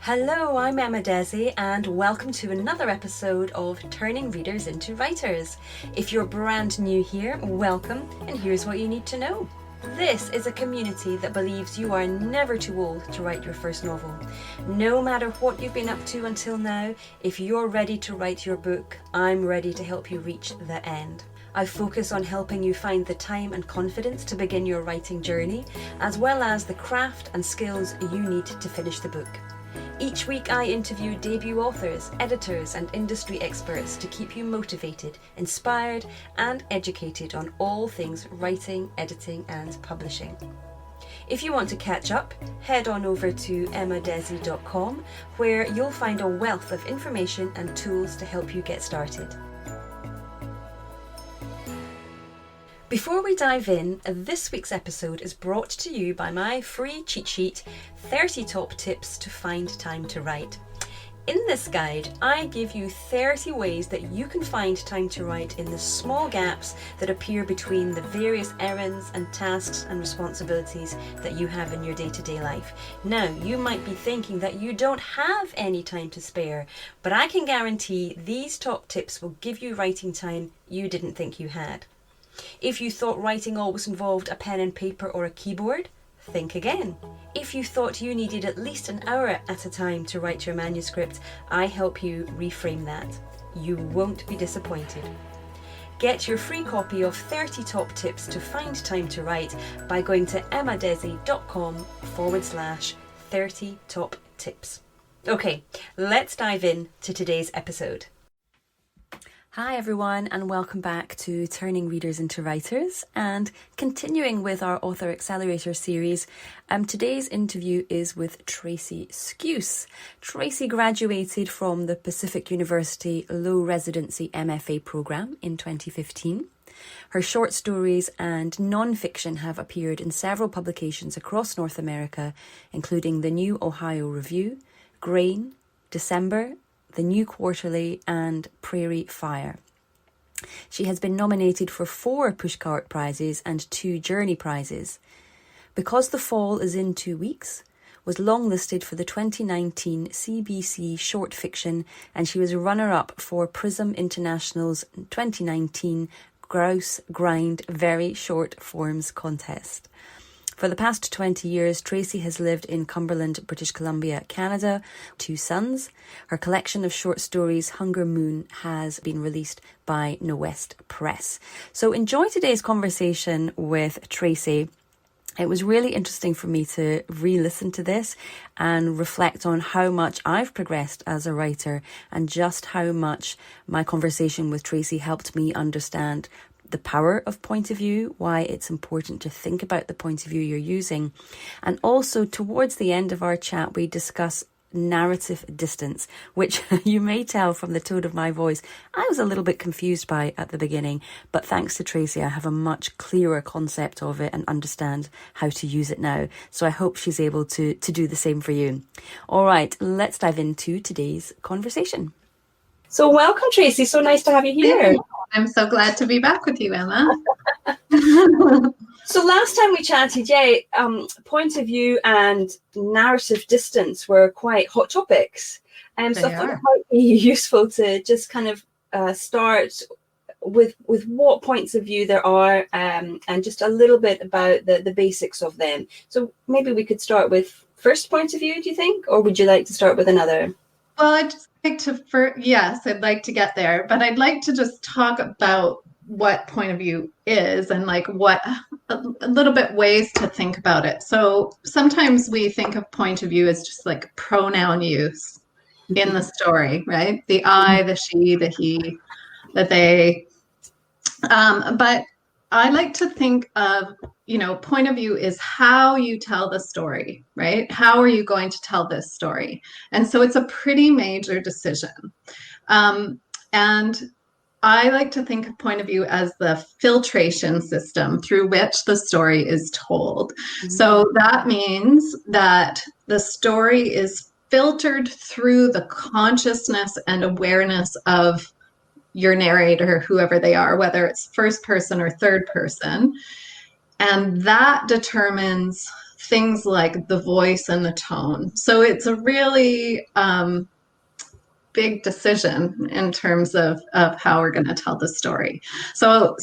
Hello, I'm Emma Desi, and welcome to another episode of Turning Readers into Writers. If you're brand new here, welcome, and here's what you need to know. This is a community that believes you are never too old to write your first novel. No matter what you've been up to until now, if you're ready to write your book, I'm ready to help you reach the end. I focus on helping you find the time and confidence to begin your writing journey, as well as the craft and skills you need to finish the book. Each week I interview debut authors, editors and industry experts to keep you motivated, inspired and educated on all things writing, editing and publishing. If you want to catch up, head on over to emmadesi.com where you'll find a wealth of information and tools to help you get started. Before we dive in, this week's episode is brought to you by my free cheat sheet, 30 Top Tips to Find Time to Write. In this guide, I give you 30 ways that you can find time to write in the small gaps that appear between the various errands and tasks and responsibilities that you have in your day-to-day life. Now, you might be thinking that you don't have any time to spare, but I can guarantee these top tips will give you writing time you didn't think you had. If you thought writing always involved a pen and paper or a keyboard, think again. If you thought you needed at least an hour at a time to write your manuscript, I help you reframe that. You won't be disappointed. Get your free copy of 30 Top Tips to Find Time to Write by going to emmadesi.com/30 Top Tips. Okay, let's dive in to today's episode. Hi everyone, and welcome back to Turning Readers into Writers, and continuing with our Author Accelerator series. Today's interview is with Traci Skuce. Traci graduated from the Pacific University Low Residency MFA program in 2015. Her short stories and non-fiction have appeared in several publications across North America, including the New Ohio Review, Grain, December, the New Quarterly and Prairie Fire. She has been nominated for 4 Pushcart Prizes and 2 Journey Prizes. Because the Fall is in 2 weeks, was longlisted for the 2019 CBC Short Fiction, and she was runner-up for Prism International's 2019 Grouse Grind Very Short Forms Contest. For the past 20 years, Traci has lived in Cumberland, British Columbia, Canada, 2 sons. Her collection of short stories, Hunger Moon, has been released by No West Press. So enjoy today's conversation with Traci. It was really interesting for me to re-listen to this and reflect on how much I've progressed as a writer and just how much my conversation with Traci helped me understand the power of point of view, why it's important to think about the point of view you're using. And also towards the end of our chat, we discuss narrative distance, which you may tell from the tone of my voice, I was a little bit confused by at the beginning, but thanks to Traci, I have a much clearer concept of it and understand how to use it now. So I hope she's able to do the same for you. All right, let's dive into today's conversation. So welcome, Traci. So nice to have you here. I'm so glad to be back with you, Emma. So last time we chatted, point of view and narrative distance were quite hot topics. So I thought it might be useful to just kind of start with what points of view there are and just a little bit about the basics of them. So maybe we could start with first point of view, do you think? Or would you like to start with another? Well, I'd like to get there, but I'd like to just talk about what point of view is and like what a little bit ways to think about it. So sometimes we think of point of view as just like pronoun use in the story, right? The I, the she, the he, the they. But I like to think of, point of view is how you tell the story, right? How are you going to tell this story? And so it's a pretty major decision. And I like to think of point of view as the filtration system through which the story is told. Mm-hmm. So that means that the story is filtered through the consciousness and awareness of your narrator, whoever they are, whether it's first person or third person. And that determines things like the voice and the tone. So it's a really big decision in terms of how we're going to tell the story. So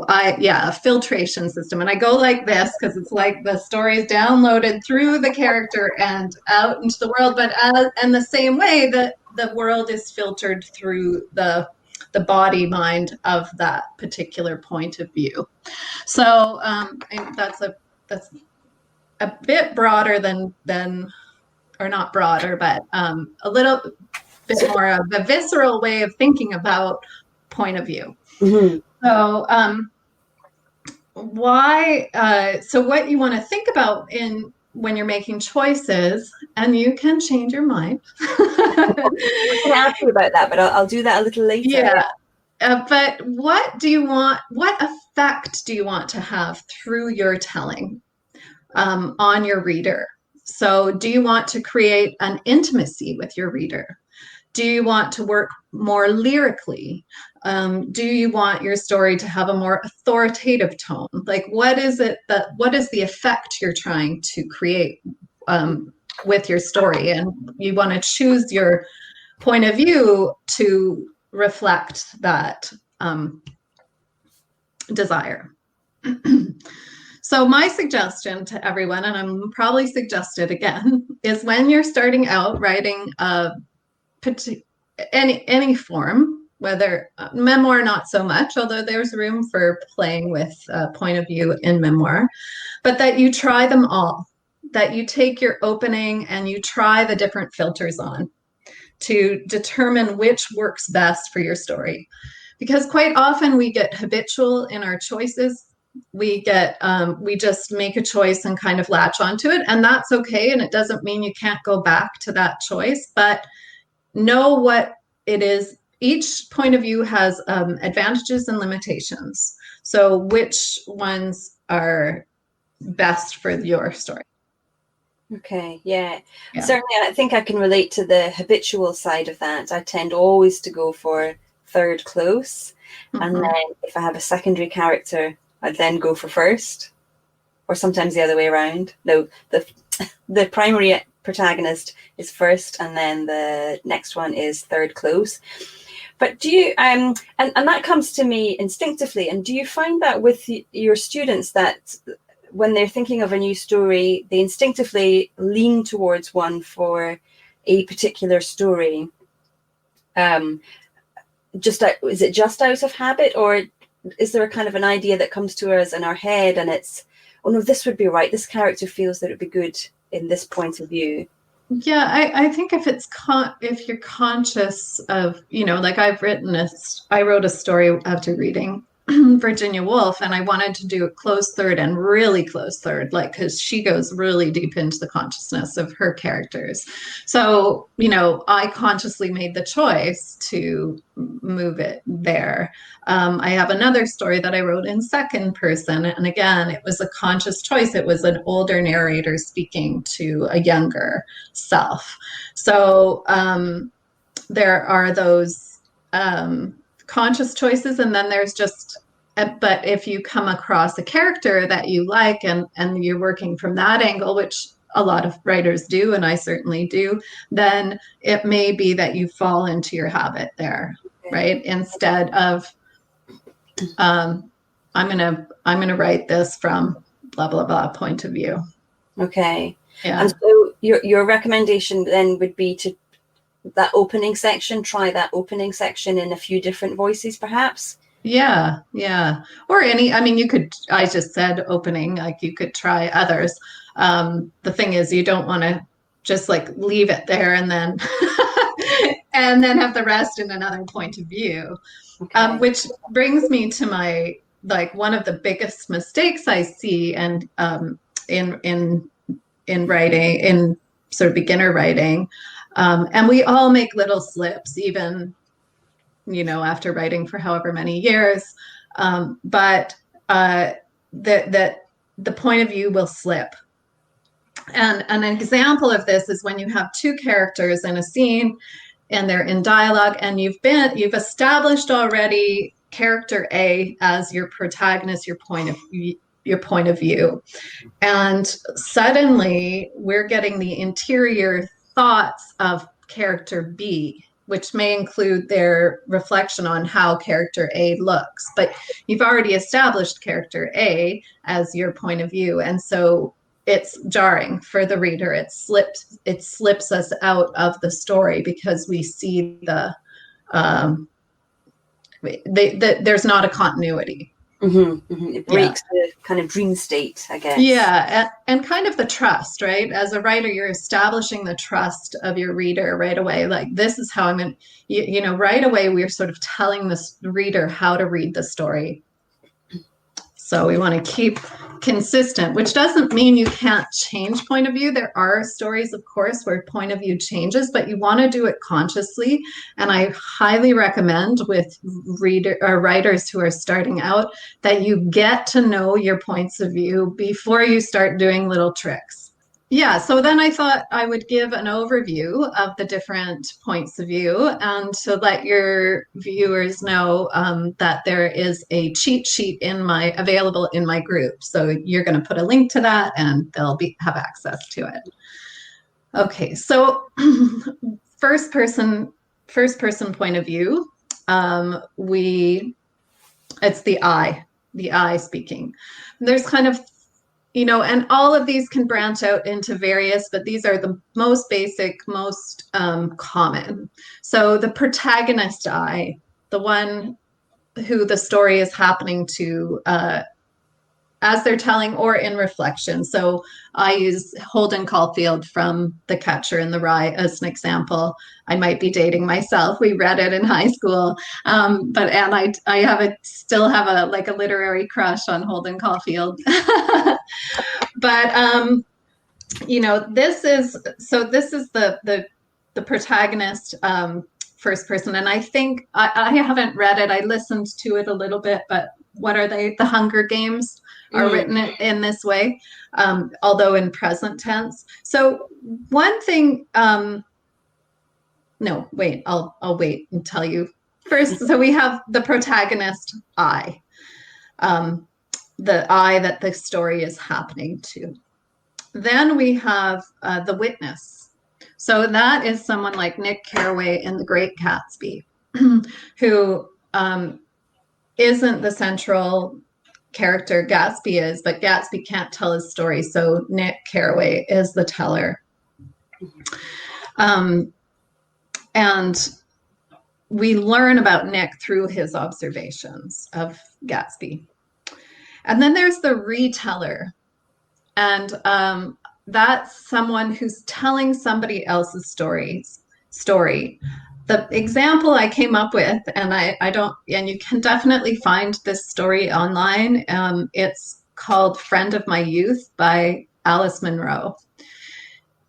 a filtration system. And I go like this because it's like the story is downloaded through the character and out into the world, but and the same way that the world is filtered through the body mind of that particular point of view. So that's a bit broader than or not broader, but a little bit more of a visceral way of thinking about point of view. Mm-hmm. So so what you want to think about when you're making choices, and you can change your mind. I can ask you about that, but I'll do that a little later. Yeah. But what effect do you want to have through your telling on your reader? So do you want to create an intimacy with your reader? Do you want to work more lyrically? Do you want your story to have a more authoritative tone? Like, what is the effect you're trying to create with your story? And you want to choose your point of view to reflect that desire. So my suggestion to everyone, and I'm probably suggested again, is when you're starting out writing any form, whether memoir, not so much, although there's room for playing with point of view in memoir, but that you try them all, that you take your opening and you try the different filters on to determine which works best for your story. Because quite often we get habitual in our choices. We just make a choice and kind of latch onto it, and that's okay. And it doesn't mean you can't go back to that choice, but know what it is. Each point of view has advantages and limitations. So which ones are best for your story? Okay, yeah. Certainly I think I can relate to the habitual side of that. I tend always to go for third close. Mm-hmm. And then if I have a secondary character, I'd then go for first, or sometimes the other way around. No, the primary protagonist is first, and then the next one is third close. But do you and that comes to me instinctively, and do you find that with your students that when they're thinking of a new story, they instinctively lean towards one for a particular story? Is it just out of habit, or is there a kind of an idea that comes to us in our head and it's, oh no, this would be right, this character feels that it would be good in this point of view? Yeah, I think if you're conscious of, like I wrote a story after reading Virginia Woolf, and I wanted to do a close third and really close third, like, because she goes really deep into the consciousness of her characters. So, I consciously made the choice to move it there. I have another story that I wrote in second person, and again, it was a conscious choice. It was an older narrator speaking to a younger self. So there are those conscious choices, and then there's but if you come across a character that you like and you're working from that angle, which a lot of writers do, and I certainly do, then it may be that you fall into your habit there, right? Instead of I'm gonna write this from blah blah blah point of view. Okay. Yeah. And so your recommendation then would be to try that opening section in a few different voices, perhaps? Yeah. Or I just said opening, like you could try others. The thing is, you don't want to just like leave it there and then and then have the rest in another point of view. Okay. Which brings me to my, like, one of the biggest mistakes I see and in writing, in sort of beginner writing. And we all make little slips, even, after writing for however many years. But that the point of view will slip. And an example of this is when you have two characters in a scene and they're in dialogue, and you've established already character A as your protagonist, your point of your point of view. And suddenly we're getting the interior thoughts of character B, which may include their reflection on how character A looks. But you've already established character A as your point of view. And so it's jarring for the reader. It slips us out of the story because we see there's not a continuity. It breaks the kind of dream state, I guess. Yeah, and kind of the trust, right? As a writer, you're establishing the trust of your reader right away. Like, this is how I'm going to, right away, we're sort of telling the reader how to read the story. So we want to keep consistent, which doesn't mean you can't change point of view. There are stories, of course, where point of view changes, but you want to do it consciously. And I highly recommend with writers who are starting out that you get to know your points of view before you start doing little tricks. Yeah, so then I thought I would give an overview of the different points of view and to let your viewers know that there is a cheat sheet available in my group. So you're going to put a link to that and they'll have access to it. Okay, so first person point of view, it's the I speaking. There's kind of, and all of these can branch out into various, but these are the most basic, most common. So the protagonist I, the one who the story is happening to as they're telling or in reflection. So I use Holden Caulfield from The Catcher in the Rye as an example. I might be dating myself. We read it in high school, but I still have a literary crush on Holden Caulfield. But this is the protagonist first person, and I think I haven't read it. I listened to it a little bit, but what are they? The Hunger Games are written in this way, although in present tense. So one thing, no, wait, I'll wait and tell you first. So we have the protagonist I, the I that the story is happening to. Then we have the witness. So that is someone like Nick Carraway in The Great Gatsby, who isn't the central character. Gatsby is, but Gatsby can't tell his story. So Nick Carraway is the teller. And we learn about Nick through his observations of Gatsby. And then there's the reteller. And that's someone who's telling somebody else's story. The example I came up with, and you can definitely find this story online. It's called Friend of My Youth by Alice Munro.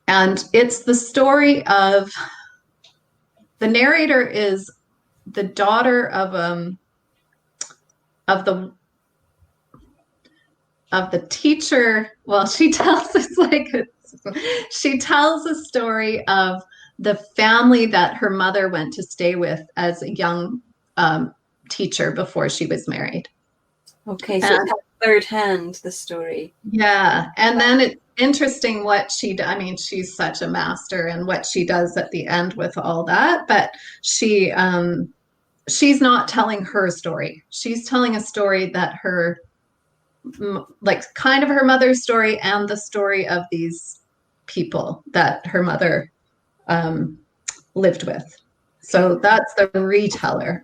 And it's the story of, the narrator is the daughter of the teacher. Well, she tells a story of the family that her mother went to stay with as a young teacher before she was married. Okay, so it's third hand, the story. Yeah, and then it's interesting what she's such a master and what she does at the end with all that, but she's not telling her story. She's telling a story that her, kind of her mother's story and the story of these people that her mother lived with. So that's the reteller.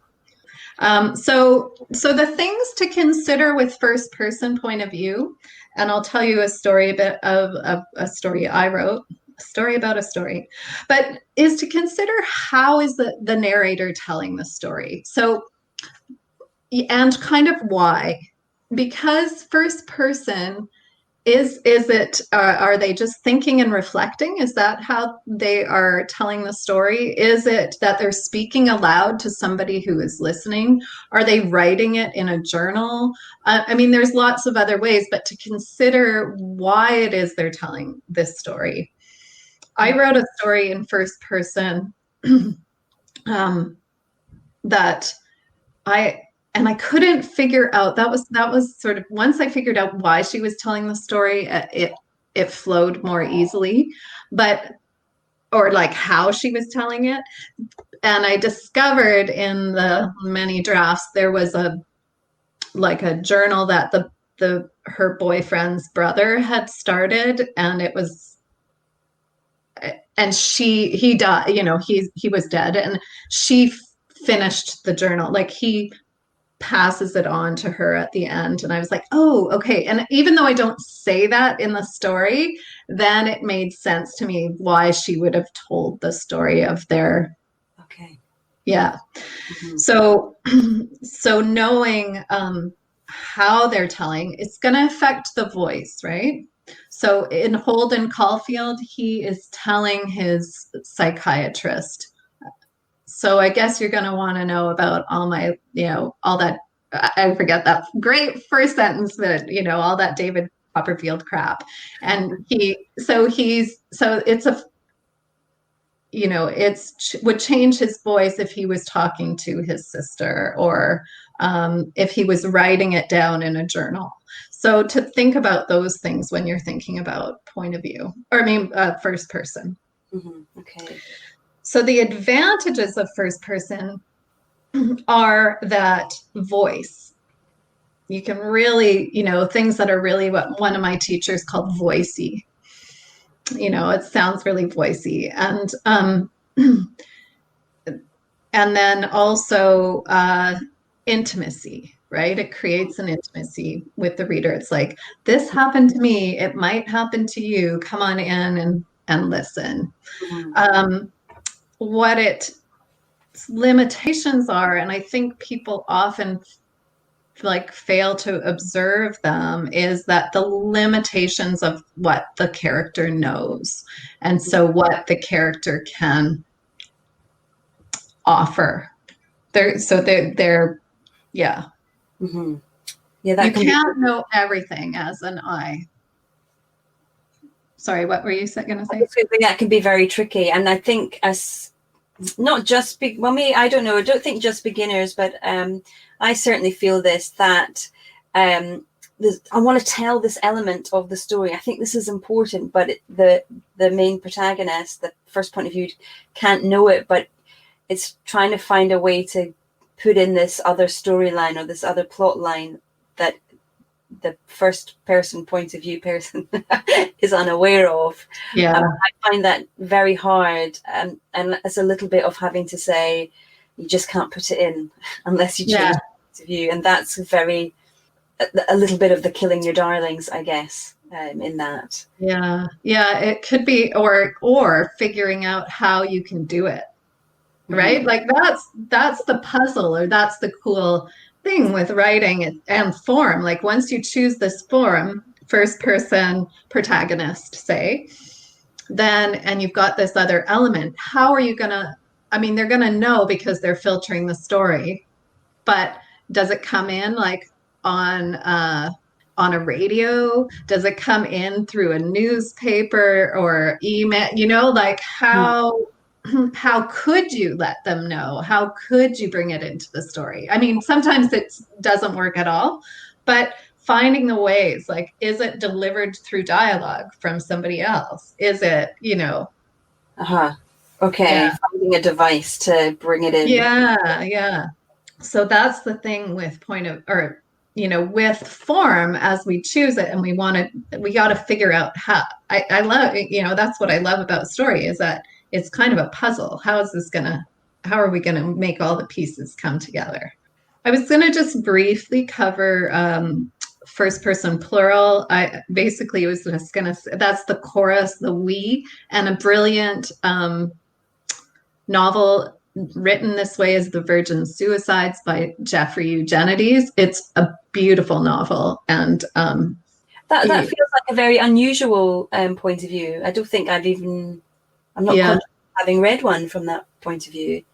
So the things to consider with first person point of view, and I'll tell you a story of a story I wrote, a story about a story, but is to consider how is the narrator telling the story. So, and kind of why. Because first person, are they just thinking and reflecting? Is that how they are telling the story? Is it that they're speaking aloud to somebody who is listening? Are they writing it in a journal? There's lots of other ways, but to consider why it is they're telling this story. I wrote a story in first person that and I couldn't figure out, that was sort of, once I figured out why she was telling the story, it flowed more easily, but, or like how she was telling it. And I discovered in the many drafts, there was like a journal that her boyfriend's brother had started, and it was, and he died, he was dead, and she finished the journal. Like he passes it on to her at the end. And I was like, oh, okay. And even though I don't say that in the story, then it made sense to me why she would have told the story of their, Okay. yeah. Mm-hmm. So knowing how they're telling, it's going to affect the voice, right? So in Holden Caulfield, he is telling his psychiatrist. So I guess you're going to want to know about all my, all that, I forget that great first sentence, but, all that David Copperfield crap. And so it's would change his voice if he was talking to his sister, or if he was writing it down in a journal. So to think about those things when you're thinking about point of view, or first person. Mm-hmm. Okay. So the advantages of first person are that voice. You can really, things that are really what one of my teachers called voicey. It sounds really voicey. And then also intimacy, right? It creates an intimacy with the reader. It's like, this happened to me. It might happen to you. Come on in and listen. Mm-hmm. What its limitations are, and I think people often fail to observe them, is that the limitations of what the character knows, and so what the character can offer. They're yeah. Mm-hmm. Yeah, that you can't know everything as an I. Sorry, what were you going to say? That can be very tricky, and I think as not just me, I don't know. I don't think just beginners, but I certainly feel this, that I want to tell this element of the story. I think this is important, but the main protagonist, the first point of view, can't know it, but it's trying to find a way to put in this other storyline or this other plot line that the first person point of view person is unaware of. Yeah. I find that very hard, and it's a little bit of having to say, you just can't put it in unless you change the point of view, and that's a little bit of the killing your darlings, I guess, in that. Yeah, it could be, or figuring out how you can do it, right? Like that's the puzzle, or that's the cool thing with writing and form. Like once you choose this form, first person protagonist, say, then, and you've got this other element, how are you gonna, they're gonna know because they're filtering the story, but does it come in like on a radio? Does it come in through a newspaper or email? Like how could you let them know? How could you bring it into the story? Sometimes it doesn't work at all, but finding the ways, like, is it delivered through dialogue from somebody else? Is it, Okay. Finding a device to bring it in. Yeah. So that's the thing with with form, as we choose it, and we got to figure out how. I love, that's what I love about story, is that it's kind of a puzzle. How are we gonna make all the pieces come together? I was gonna just briefly cover first person plural. I basically was just gonna say that's the chorus, the we, and a brilliant novel written this way is The Virgin Suicides by Jeffrey Eugenides. It's a beautiful novel, and that feels like a very unusual point of view. I don't think I'm not conscious of having read one from that point of view.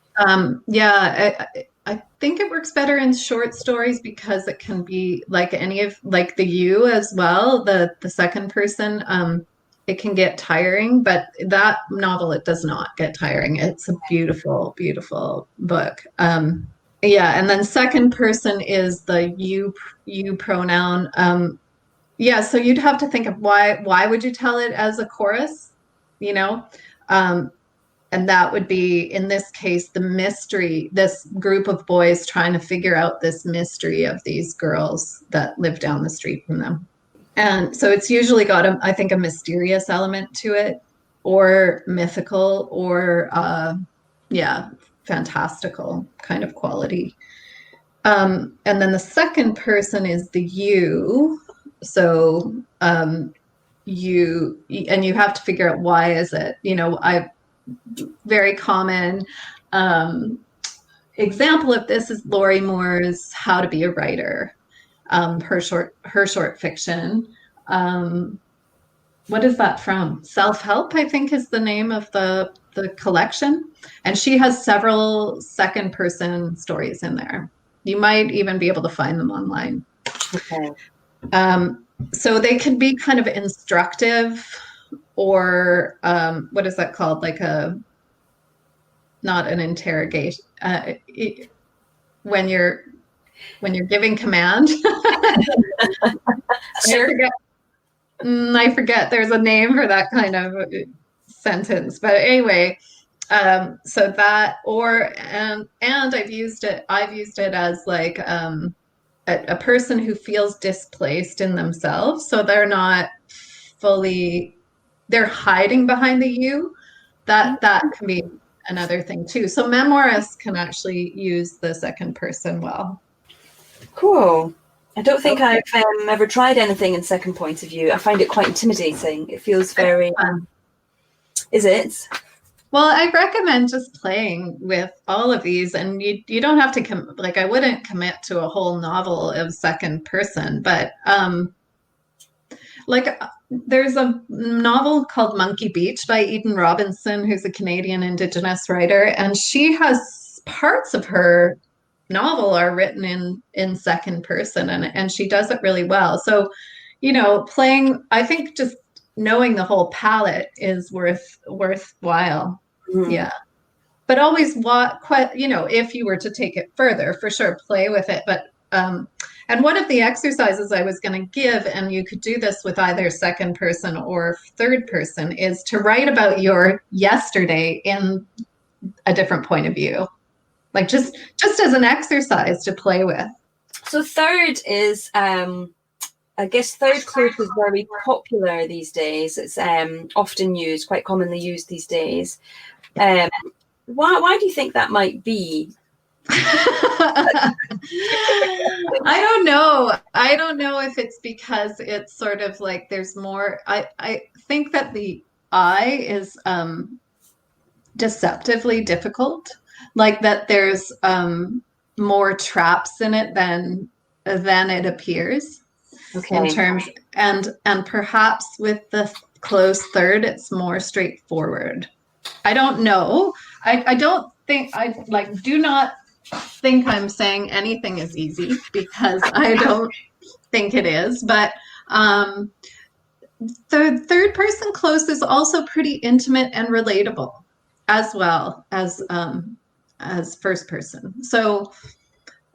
I think it works better in short stories because it can be like the you as well, the second person. It can get tiring, but that novel, it does not get tiring. It's a beautiful, beautiful book. Yeah, and then second person is the you pronoun. Yeah, so you'd have to think of why would you tell it as a chorus, you know? Um, and that would be, in this case, the mystery, this group of boys trying to figure out this mystery of these girls that live down the street from them. And so it's usually got, I think, a mysterious element to it, or mythical, or, yeah, fantastical kind of quality. And then the second person is the you. So you have to figure out why is it, I very common example of this is Lori Moore's How to Be a Writer, her short fiction. What is that from? Self-Help, I think, is the name of the collection. And she has several second person stories in there. You might even be able to find them online. Okay. So they can be kind of instructive, or what is that called? Like not an interrogation. When you're giving command. Sure. I forget. There's a name for that kind of sentence, but anyway. So that, and I've used it as like a person who feels displaced in themselves, so they're not fully, they're hiding behind the you. That can be another thing too. So memoirists can actually use the second person well. Cool. I don't think I've ever tried anything in second point of view. I find it quite intimidating. It feels very is it? Well, I recommend just playing with all of these, and you don't have to like, I wouldn't commit to a whole novel of second person, but like there's a novel called Monkey Beach by Eden Robinson, who's a Canadian Indigenous writer, and she has parts of her novel are written in second person, and she does it really well. So, playing, I think just knowing the whole palette is worthwhile. Yeah. But always if you were to take it further, for sure, play with it. But and one of the exercises I was going to give, and you could do this with either second person or third person, is to write about your yesterday in a different point of view, like just as an exercise to play with. So third is, I guess third cloak is very popular these days. It's often used, quite commonly used these days. Why do you think that might be? I don't know. I don't know if it's because it's sort of like there's more. I think that the I is deceptively difficult, like that there's more traps in it than it appears. Okay. In terms, and perhaps with the close third, it's more straightforward. I don't know. I don't think do not think I'm saying anything is easy, because I don't think it is. But the third person close is also pretty intimate and relatable, as well as first person. So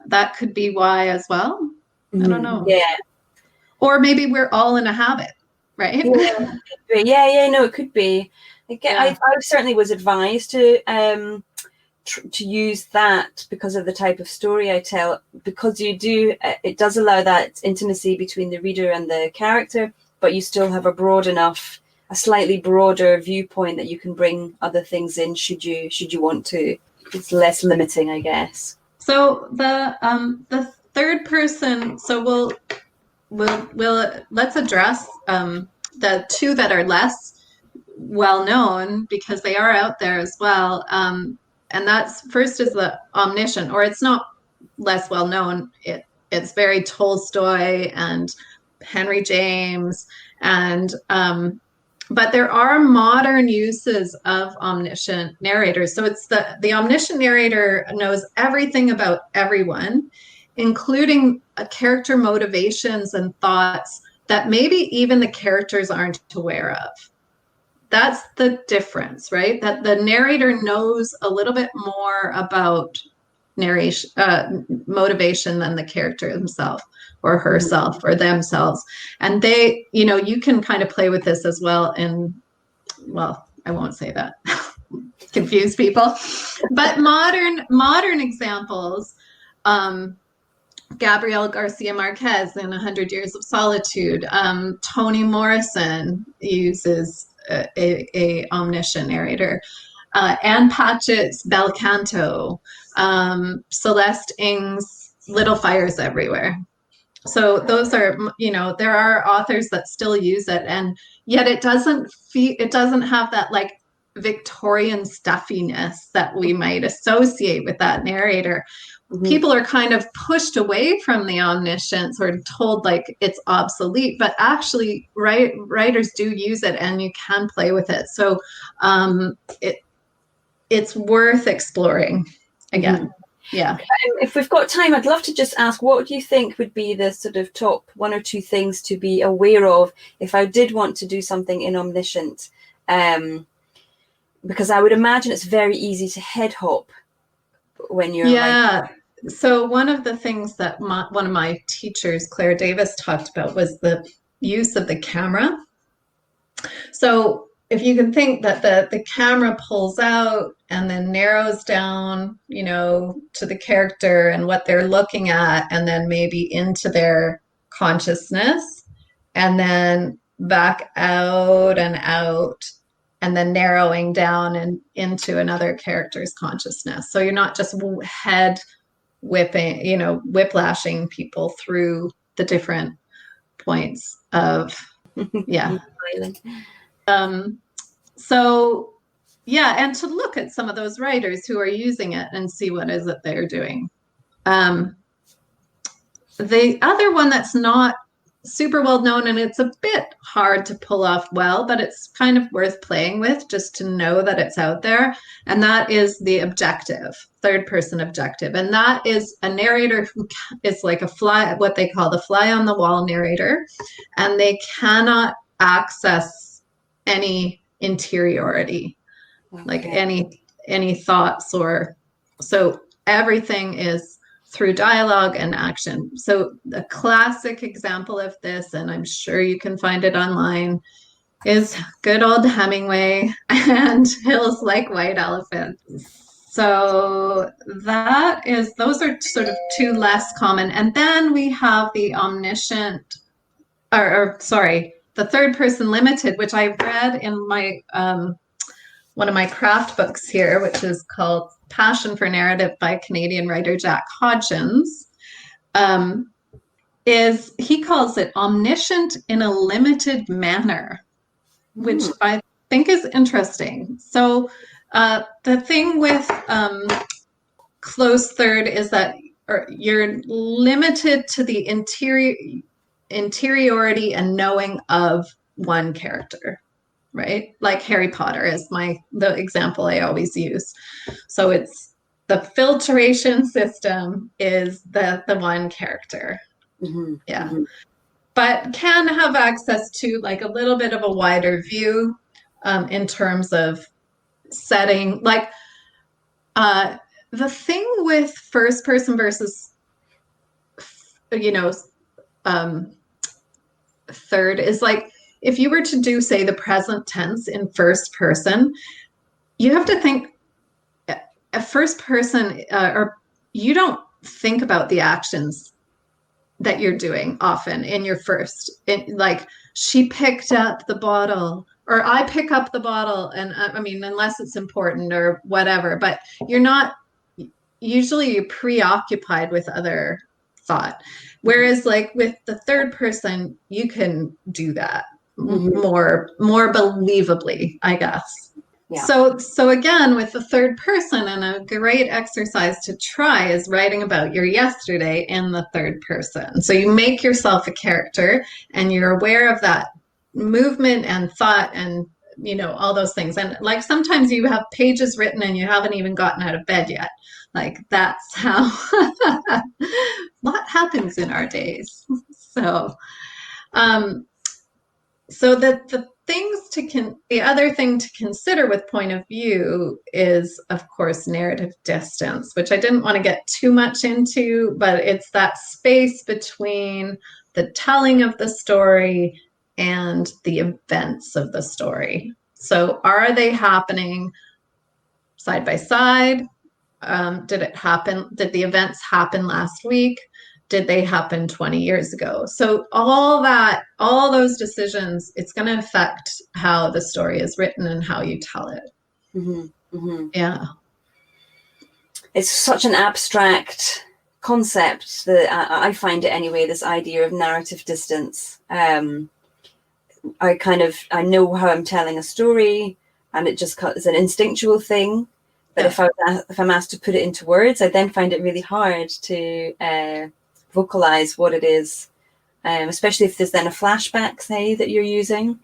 that could be why as well. I don't know. Yeah. Or maybe we're all in a habit, right? Yeah. No, it could be. I certainly was advised to use that because of the type of story I tell, because it does allow that intimacy between the reader and the character, but you still have a slightly broader viewpoint that you can bring other things in should you want to. It's less limiting, I guess. So the third person. So let's address the two that are less well known, because they are out there as well. And that's first is the omniscient, or it's not less well known. It's very Tolstoy and Henry James, and but there are modern uses of omniscient narrators. So it's the omniscient narrator knows everything about everyone, including character motivations and thoughts that maybe even the characters aren't aware of. That's the difference, right? That the narrator knows a little bit more about narration motivation than the character himself or herself or themselves. And they, you can kind of play with this as well in, well, I won't say that. Confuse people. But modern examples, Gabriel Garcia Marquez in 100 Years of Solitude. Toni Morrison uses a omniscient narrator. Anne Patchett's Bel Canto. Celeste Ng's Little Fires Everywhere. So those are, there are authors that still use it, and yet it doesn't have that like Victorian stuffiness that we might associate with that narrator. People are kind of pushed away from the omniscience or told like it's obsolete, but actually writers do use it and you can play with it. So it's worth exploring again. Yeah. If we've got time, I'd love to just ask, what do you think would be the sort of top 1 or 2 things to be aware of if I did want to do something in omniscient? Because I would imagine it's very easy to head hop when you're writing. So one of the things that one of my teachers, Claire Davis, talked about was the use of the camera. So if you can think that the camera pulls out and then narrows down, to the character and what they're looking at, and then maybe into their consciousness, and then back out, and then narrowing down and into another character's consciousness. So you're not just head whiplashing people through the different points of, so yeah, and to look at some of those writers who are using it and see what is it they're doing. The other one that's not super well known, and it's a bit hard to pull off well, but it's kind of worth playing with just to know that it's out there, and that is the objective, third person objective. And that is a narrator who is like what they call the fly on the wall narrator, and they cannot access any interiority, like any thoughts, or so everything is through dialogue and action. So a classic example of this, and I'm sure you can find it online, is good old Hemingway and Hills Like White Elephants. So those are sort of 2 less common. And then we have the omniscient, the third person limited, which I read in my one of my craft books here, which is called Passion for Narrative by Canadian writer Jack Hodgins. He calls it omniscient in a limited manner, which I think is interesting. So the thing with close third is that you're limited to the interiority and knowing of one character, right? Like Harry Potter is the example I always use. So it's the filtration system is the one character. But can have access to like a little bit of a wider view in terms of setting. Like the thing with first person versus third is like, if you were to do, say, the present tense in first person, you have to think a first person, or you don't think about the actions that you're doing often in your first, like she picked up the bottle, or I pick up the bottle, and I mean, unless it's important or whatever, but you're preoccupied with other thought. Whereas like with the third person, you can do that more believably, I guess. Yeah. So again, with the third person, and a great exercise to try is writing about your yesterday in the third person. So you make yourself a character and you're aware of that movement and thought and, all those things. And like sometimes you have pages written and you haven't even gotten out of bed yet. Like that's how what happens in our days. So the the other thing to consider with point of view is, of course, narrative distance, which I didn't want to get too much into, but it's that space between the telling of the story and the events of the story. So are they happening side by side? Did the events happen last week? Did they happen 20 years ago? So all those decisions, it's going to affect how the story is written and how you tell it. Mm-hmm. Mm-hmm. Yeah. It's such an abstract concept that I find it anyway, this idea of narrative distance. I know how I'm telling a story, and it just is an instinctual thing. But if I'm asked to put it into words, I then find it really hard to vocalize what it is, especially if there's then a flashback, say, that you're using.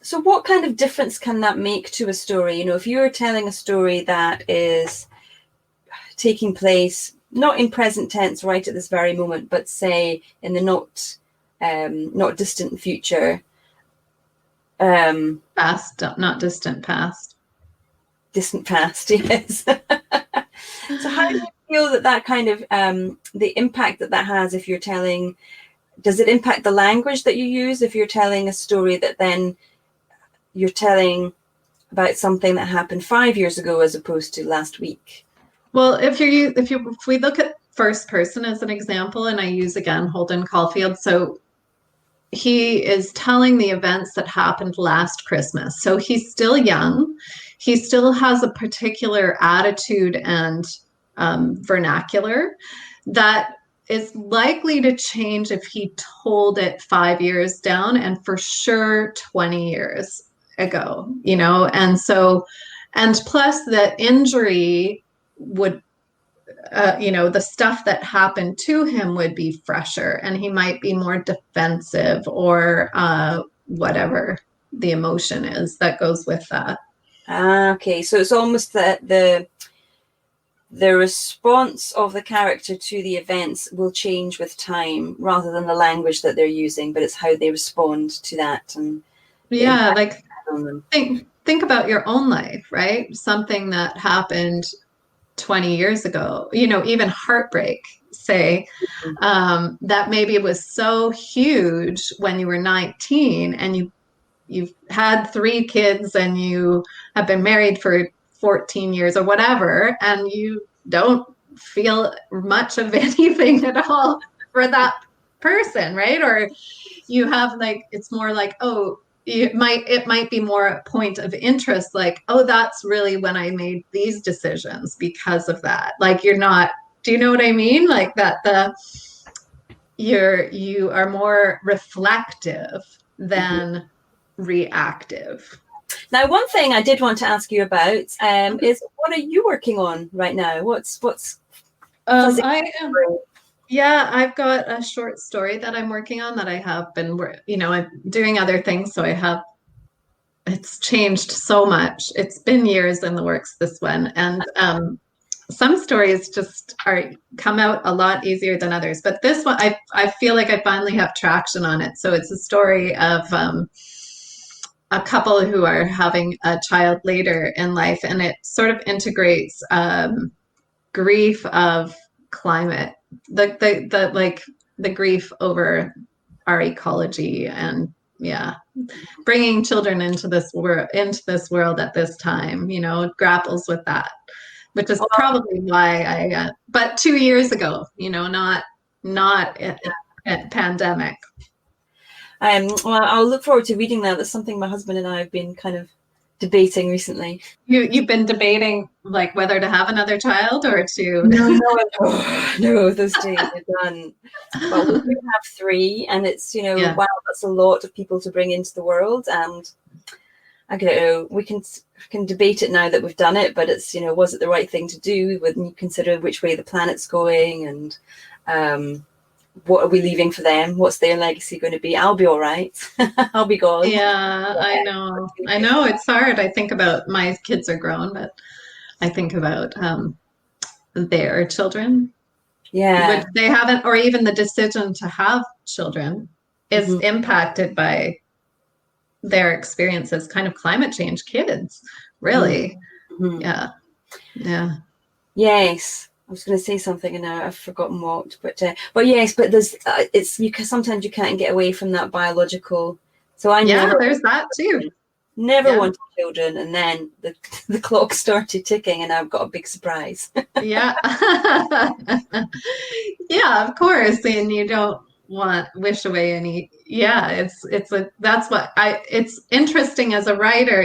So what kind of difference can that make to a story? You know, if you're telling a story that is taking place not in present tense right at this very moment, but say in the not distant future. Past, not distant past. Distant past, yes. So how do you feel that kind of the impact that has if you're telling, does it impact the language that you use if you're telling a story that then you're telling about something that happened 5 years ago as opposed to last week? Well, if we look at first person as an example, and I use again Holden Caulfield, so he is telling the events that happened last Christmas. So he's still young. He still has a particular attitude and vernacular that is likely to change if he told it 5 years down, and for sure 20 years ago, you know? And so, and plus the injury would, the stuff that happened to him would be fresher, and he might be more defensive or whatever the emotion is that goes with that. Okay, so it's almost that the response of the character to the events will change with time rather than the language that they're using, but it's how they respond to that. And yeah, like think about your own life, right? Something that happened 20 years ago, even heartbreak, say, that maybe it was so huge when you were 19 and you've had 3 kids and you have been married for 14 years or whatever, and you don't feel much of anything at all for that person, right? Or you have it's more like, oh, it might be more a point of interest, like, oh, that's really when I made these decisions because of that. Like, you're not, do you know what I mean? Like that you are more reflective than reactive. Now, one thing I did want to ask you about is, what are you working on right now? What's I've got a short story that I'm working on that I have been, I'm doing other things. So it's changed so much. It's been years in the works, this one. And some stories just come out a lot easier than others. But this one, I feel like I finally have traction on it. So it's a story of a couple who are having a child later in life. And it sort of integrates grief of climate, the grief over our ecology, and bringing children into this world at this time, grapples with that, which is probably why but 2 years ago, not at pandemic. Well, I'll look forward to reading that. That's something my husband and I have been kind of debating recently. You've been debating like whether to have another child or to no, those days are done. But we do have 3, and it's wow, that's a lot of people to bring into the world. And I don't know, we can debate it now that we've done it, but it's was it the right thing to do when you consider which way the planet's going, and what are we leaving for them? What's their legacy going to be? I'll be all right. I'll be gone. Yeah, I know. It's hard. I think about, my kids are grown, but I think about their children. Yeah. Which they haven't, or even the decision to have children is impacted by their experiences, kind of climate change kids, really. Mm-hmm. Yeah. Yeah. Yes. I was going to say something and now I've forgotten what, but yes, but there's sometimes you can't get away from that biological. So there's that too. Never wanted children, and then the clock started ticking, and I've got a big surprise. Yeah. Yeah, of course. And you don't wish away any. Yeah, it's interesting as a writer.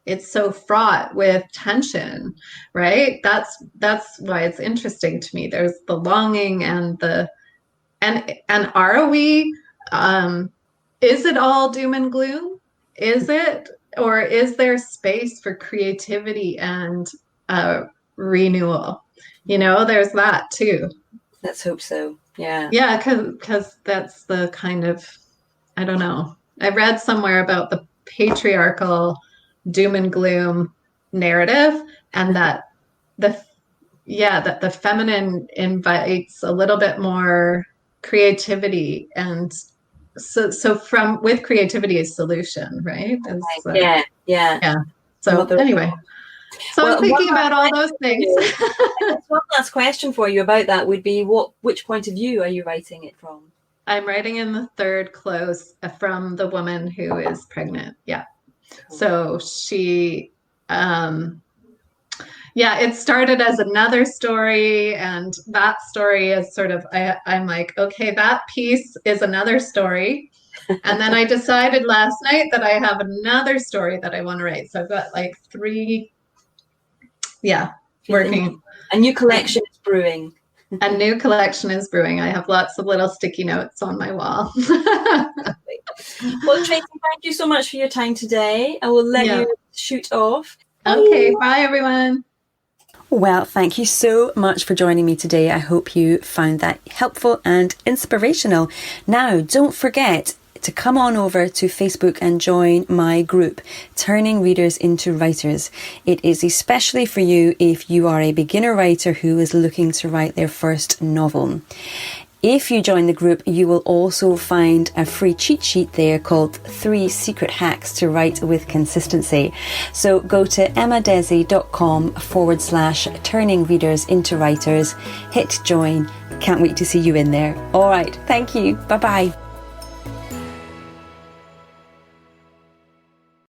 It's so fraught with tension, right? That's why it's interesting to me. There's the longing and are we, is it all doom and gloom? Is it, or is there space for creativity and renewal? There's that too. Let's hope so. Yeah. Yeah, because that's the kind of, I don't know. I read somewhere about the patriarchal doom and gloom narrative, and that the feminine invites a little bit more creativity, and so with creativity is solution, right? Yeah. So anyway, I'm thinking about all those things. One last question for you about that would be, which point of view are you writing it from? I'm writing in the third close from the woman who is pregnant. Yeah. So she, it started as another story, and that story is sort of, I'm like, okay, that piece is another story. And then I decided last night that I have another story that I want to write. So I've got like 3, working. A new collection is brewing. A new collection is brewing. I have lots of little sticky notes on my wall. Well, Traci, thank you so much for your time today. I will let you shoot off. Okay, bye everyone. Well, thank you so much for joining me today. I hope you found that helpful and inspirational. Now, don't forget to come on over to Facebook and join my group, Turning Readers into Writers. It is especially for you if you are a beginner writer who is looking to write their first novel. If you join the group, you will also find a free cheat sheet there called 3 Secret Hacks to Write with Consistency. So go to emmadesi.com/turning readers into writers, hit join. Can't wait to see you in there. All right. Thank you. Bye-bye.